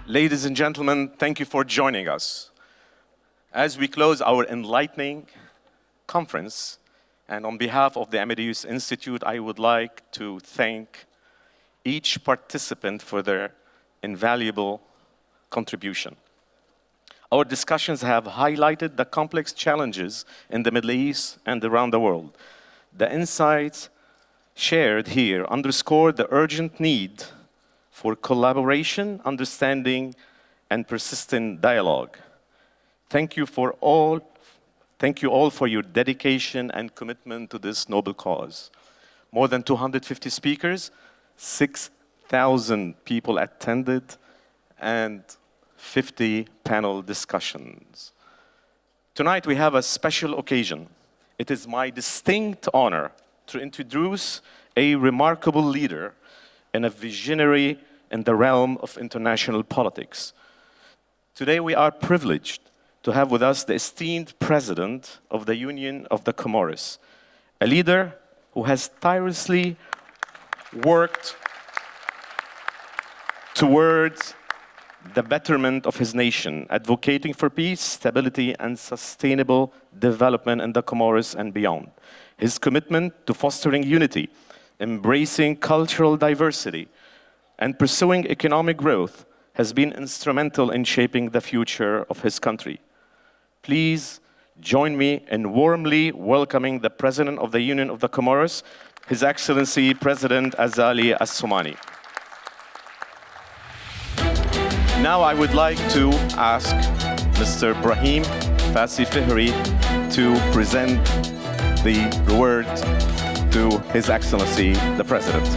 Ladies and gentlemen, thank you for joining us. As we close our enlightening conference, and on behalf of the Amadeus Institute, I would like to thank each participant for their invaluable contribution. Our discussions have highlighted the complex challenges in the Middle East and around the world. The insights shared here underscore the urgent need for collaboration, understanding, and persistent dialogue. Thank you all for your dedication and commitment to this noble cause. More than 250 speakers, 6,000 people attended, and 50 panel discussions. Tonight we have a special occasion. It is my distinct honor to introduce a remarkable leader and a visionary in the realm of international politics. Today we are privileged to have with us the esteemed President of the Union of the Comoros, a leader who has tirelessly worked towards the betterment of his nation, advocating for peace, stability, and sustainable development in the Comoros and beyond. His commitment to fostering unity, embracing cultural diversity, and pursuing economic growth has been instrumental in shaping the future of his country. Please join me in warmly welcoming the President of the Union of the Comoros, His Excellency President Azali Assoumani. Now I would like to ask Mr. Brahim Fassi Fihri to present the word to His Excellency, the President.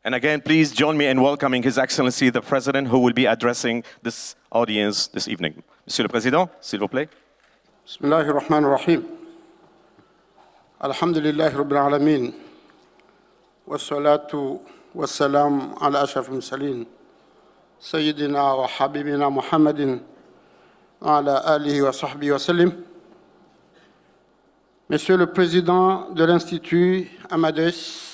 And again, please join me in welcoming His Excellency, the President, who will be addressing this audience this evening. Monsieur le Président, s'il vous plaît. Bismillahir Rahmanir Rahim. Alhamdulillahi Rabbil Alamin. Wassalatu wassalam ala ashraf al-mursalin. Sayyidina wa habibina Muhammadin wa ala alihi wa sahbihi wa sallim. Monsieur le Président de l'Institut Amadeus,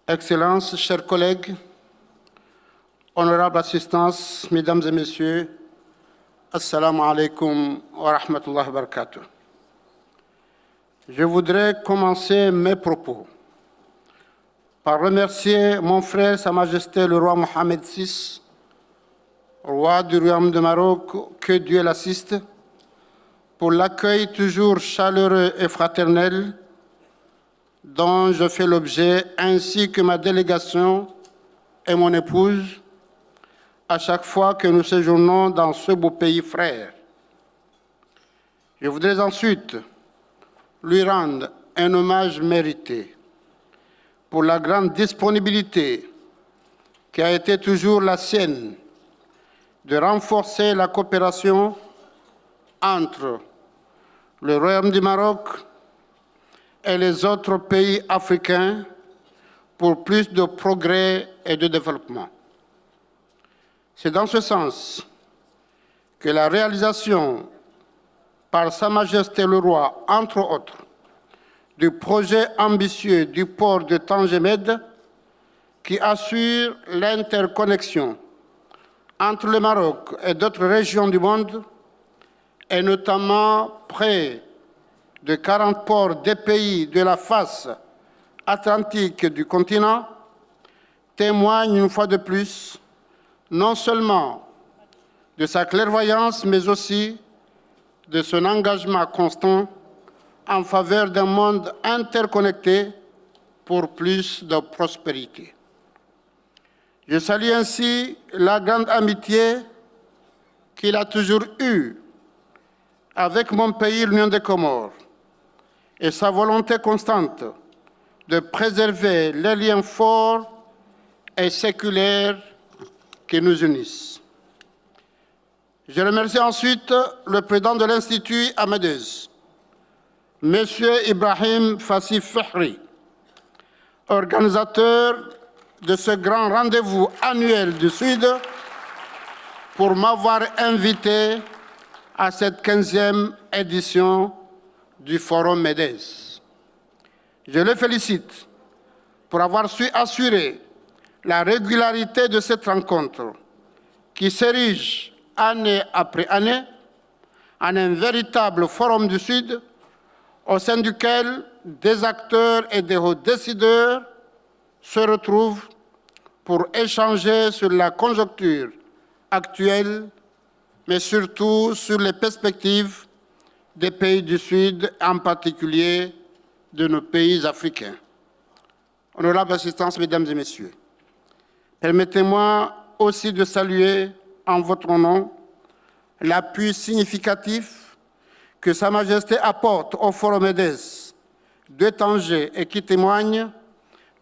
Excellences, chers collègues, honorable assistance, mesdames et messieurs, assalamu alaikum wa rahmatullahi wa barakatuh. Je voudrais commencer mes propos par remercier mon frère, Sa Majesté le roi Mohamed VI, roi du Royaume de Maroc, que Dieu l'assiste, pour l'accueil toujours chaleureux et fraternel dont je fais l'objet, ainsi que ma délégation et mon épouse, à chaque fois que nous séjournons dans ce beau pays frère. Je voudrais ensuite lui rendre un hommage mérité pour la grande disponibilité qui a été toujours la sienne de renforcer la coopération entre le Royaume du Maroc et les autres pays africains pour plus de progrès et de développement. C'est dans ce sens que la réalisation par Sa Majesté le Roi, entre autres, du projet ambitieux du port de Tangemed qui assure l'interconnexion entre le Maroc et d'autres régions du monde, et notamment près de 40 ports des pays de la face atlantique du continent témoigne une fois de plus non seulement de sa clairvoyance, mais aussi de son engagement constant en faveur d'un monde interconnecté pour plus de prospérité. Je salue ainsi la grande amitié qu'il a toujours eue avec mon pays, l'Union des Comores, et sa volonté constante de préserver les liens forts et séculaires qui nous unissent. Je remercie ensuite le président de l'Institut Amadeus, M. Ibrahim Fassi Fahri, organisateur de ce grand rendez-vous annuel du Sud, pour m'avoir invité à cette 15e édition du Forum MEDES. Je le félicite pour avoir su assurer la régularité de cette rencontre qui s'érige année après année en un véritable forum du Sud au sein duquel des acteurs et des hauts décideurs se retrouvent pour échanger sur la conjoncture actuelle, mais surtout sur les perspectives des pays du Sud, en particulier de nos pays africains. Honorable Assistance, Mesdames et Messieurs, permettez-moi aussi de saluer en votre nom l'appui significatif que Sa Majesté apporte au Forum MEDES de Tanger et qui témoigne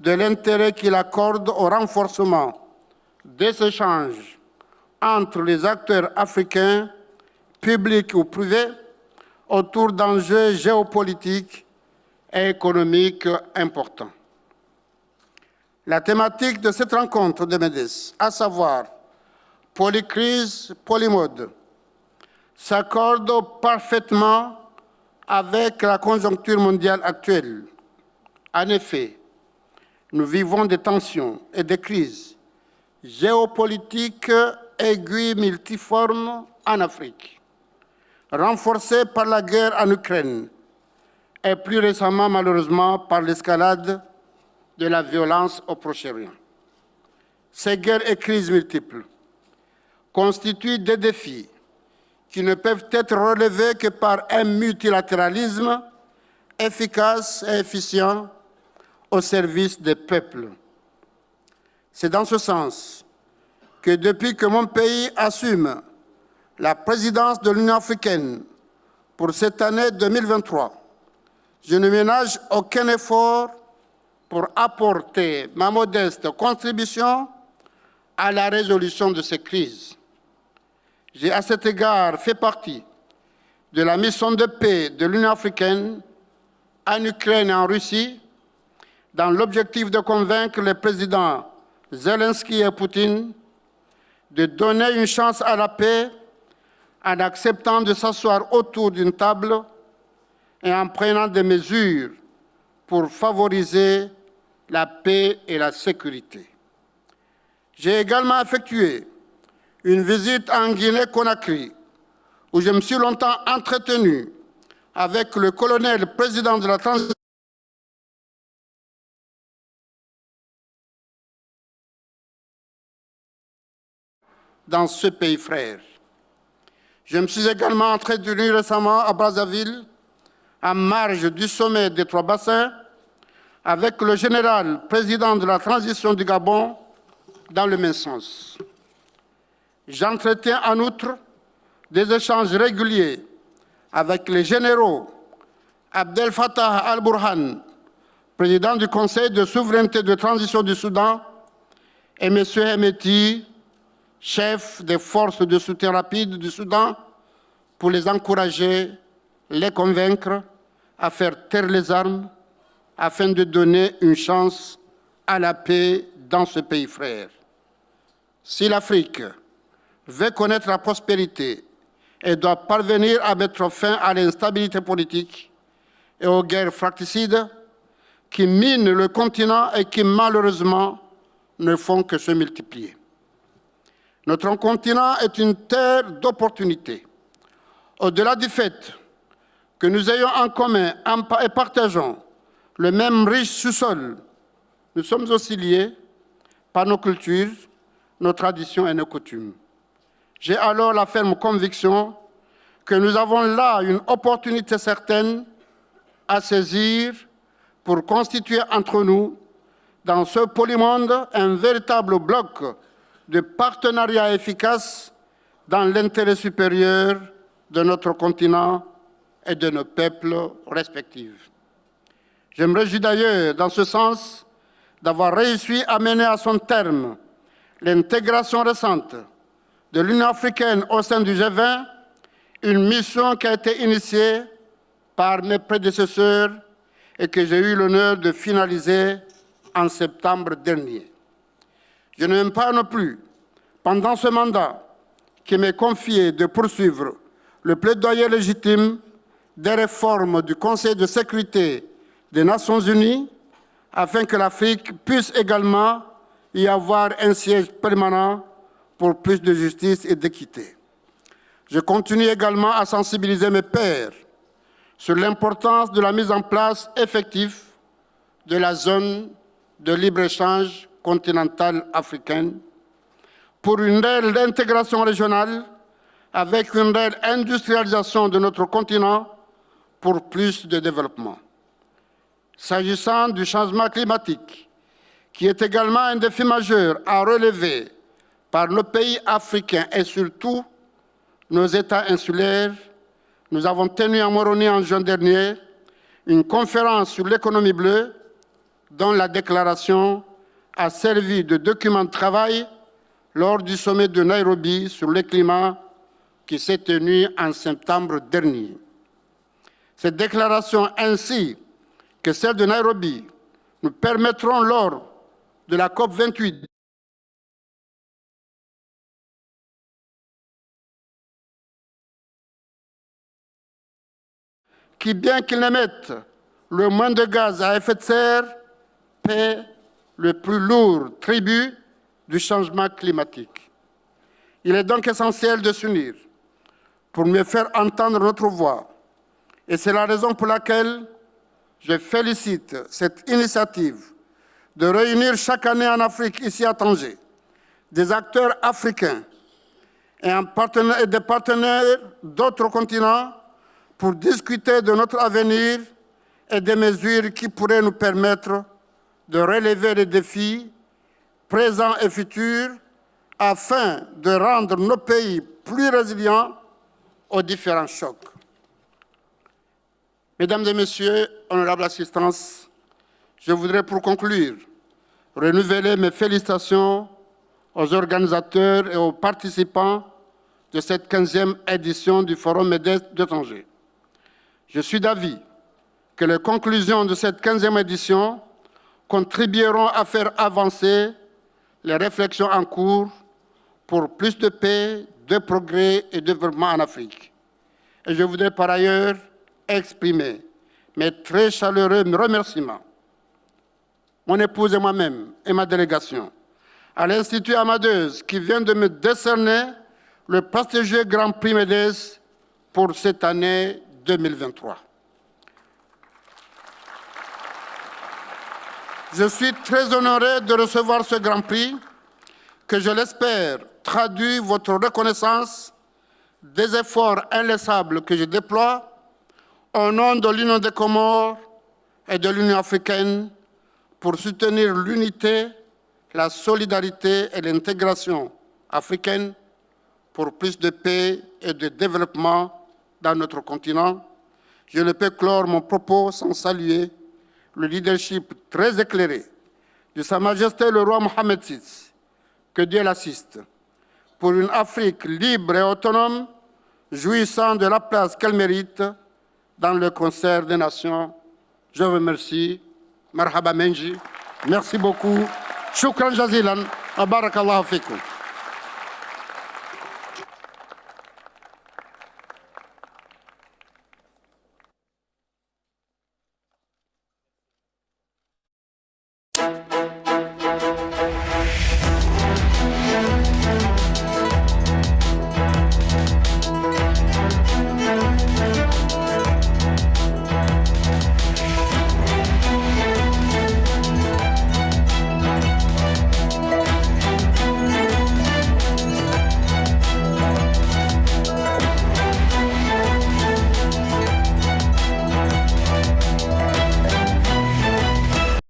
de l'intérêt qu'il accorde au renforcement des échanges entre les acteurs africains, publics ou privés, autour d'enjeux géopolitiques et économiques importants. La thématique de cette rencontre de MEDES, à savoir Polycrise, Polymode, s'accorde parfaitement avec la conjoncture mondiale actuelle. En effet, nous vivons des tensions et des crises géopolitiques aiguës multiformes en Afrique, renforcées par la guerre en Ukraine et plus récemment, malheureusement, par l'escalade de la violence au Proche-Orient. Ces guerres et crises multiples constituent des défis qui ne peuvent être relevés que par un multilatéralisme efficace et efficient au service des peuples. C'est dans ce sens que depuis que mon pays assume la présidence de l'Union africaine pour cette année 2023, je ne ménage aucun effort pour apporter ma modeste contribution à la résolution de ces crises. J'ai à cet égard fait partie de la mission de paix de l'Union africaine en Ukraine et en Russie, dans l'objectif de convaincre les présidents Zelensky et Poutine de donner une chance à la paix en acceptant de s'asseoir autour d'une table et en prenant des mesures pour favoriser la paix et la sécurité. J'ai également effectué une visite en Guinée-Conakry, où je me suis longtemps entretenu avec le colonel président de la transition dans ce pays frère. Je me suis également entretenu récemment à Brazzaville, en marge du sommet des Trois Bassins, avec le général président de la transition du Gabon, dans le même sens. J'entretiens en outre des échanges réguliers avec les généraux Abdel Fattah al-Burhan, président du Conseil de souveraineté de transition du Soudan, et M. Hemeti, chef des forces de soutien rapide du Soudan, pour les encourager, les convaincre à faire taire les armes afin de donner une chance à la paix dans ce pays frère. Si l'Afrique veut connaître la prospérité et doit parvenir à mettre fin à l'instabilité politique et aux guerres fratricides qui minent le continent et qui malheureusement ne font que se multiplier. Notre continent est une terre d'opportunités. Au-delà du fait que nous ayons en commun et partageons le même riche sous-sol, nous sommes aussi liés par nos cultures, nos traditions et nos coutumes. J'ai alors la ferme conviction que nous avons là une opportunité certaine à saisir pour constituer entre nous, dans ce polymonde, un véritable bloc de partenariat efficace dans l'intérêt supérieur de notre continent et de nos peuples respectifs. Je me réjouis d'ailleurs, dans ce sens, d'avoir réussi à mener à son terme l'intégration récente de l'Union africaine au sein du G20, une mission qui a été initiée par mes prédécesseurs et que j'ai eu l'honneur de finaliser en septembre dernier. Je n'aime pas non plus, pendant ce mandat qui m'est confié, de poursuivre le plaidoyer légitime des réformes du Conseil de sécurité des Nations unies afin que l'Afrique puisse également y avoir un siège permanent pour plus de justice et d'équité. Je continue également à sensibiliser mes pairs sur l'importance de la mise en place effective de la zone de libre-échange continentale africaine pour une réelle intégration régionale avec une réelle industrialisation de notre continent pour plus de développement. S'agissant du changement climatique, qui est également un défi majeur à relever par nos pays africains et surtout nos États insulaires, nous avons tenu à Moroni en juin dernier une conférence sur l'économie bleue dont la déclaration a servi de document de travail lors du sommet de Nairobi sur le climat qui s'est tenu en septembre dernier. Cette déclaration ainsi que celle de Nairobi nous permettront lors de la COP28 qui, bien qu'ils n'émettent le moins de gaz à effet de serre, paient le plus lourd tribut du changement climatique. Il est donc essentiel de s'unir pour mieux faire entendre notre voix. Et c'est la raison pour laquelle je félicite cette initiative de réunir chaque année en Afrique, ici à Tanger, des acteurs africains et des partenaires d'autres continents pour discuter de notre avenir et des mesures qui pourraient nous permettre de relever les défis présents et futurs afin de rendre nos pays plus résilients aux différents chocs. Mesdames et Messieurs, honorables assistances, je voudrais pour conclure renouveler mes félicitations aux organisateurs et aux participants de cette 15e édition du Forum MEDES de Tanger. Je suis d'avis que les conclusions de cette 15e édition contribueront à faire avancer les réflexions en cours pour plus de paix, de progrès et de développement en Afrique. Et je voudrais par ailleurs exprimer mes très chaleureux remerciements, mon épouse et moi-même et ma délégation, à l'Institut Amadeus qui vient de me décerner le prestigieux Grand Prix MEDES pour cette année 2023. Je suis très honoré de recevoir ce Grand Prix que, je l'espère, traduit votre reconnaissance des efforts inlaissables que je déploie au nom de l'Union des Comores et de l'Union africaine pour soutenir l'unité, la solidarité et l'intégration africaine pour plus de paix et de développement dans notre continent. Je ne peux clore mon propos sans saluer le leadership très éclairé de Sa Majesté le roi Mohammed VI, que Dieu l'assiste, pour une Afrique libre et autonome, jouissant de la place qu'elle mérite dans le concert des nations. Je vous remercie. Marhaba Menji. Merci beaucoup. Shukran jazilan. Barakallahu fikum.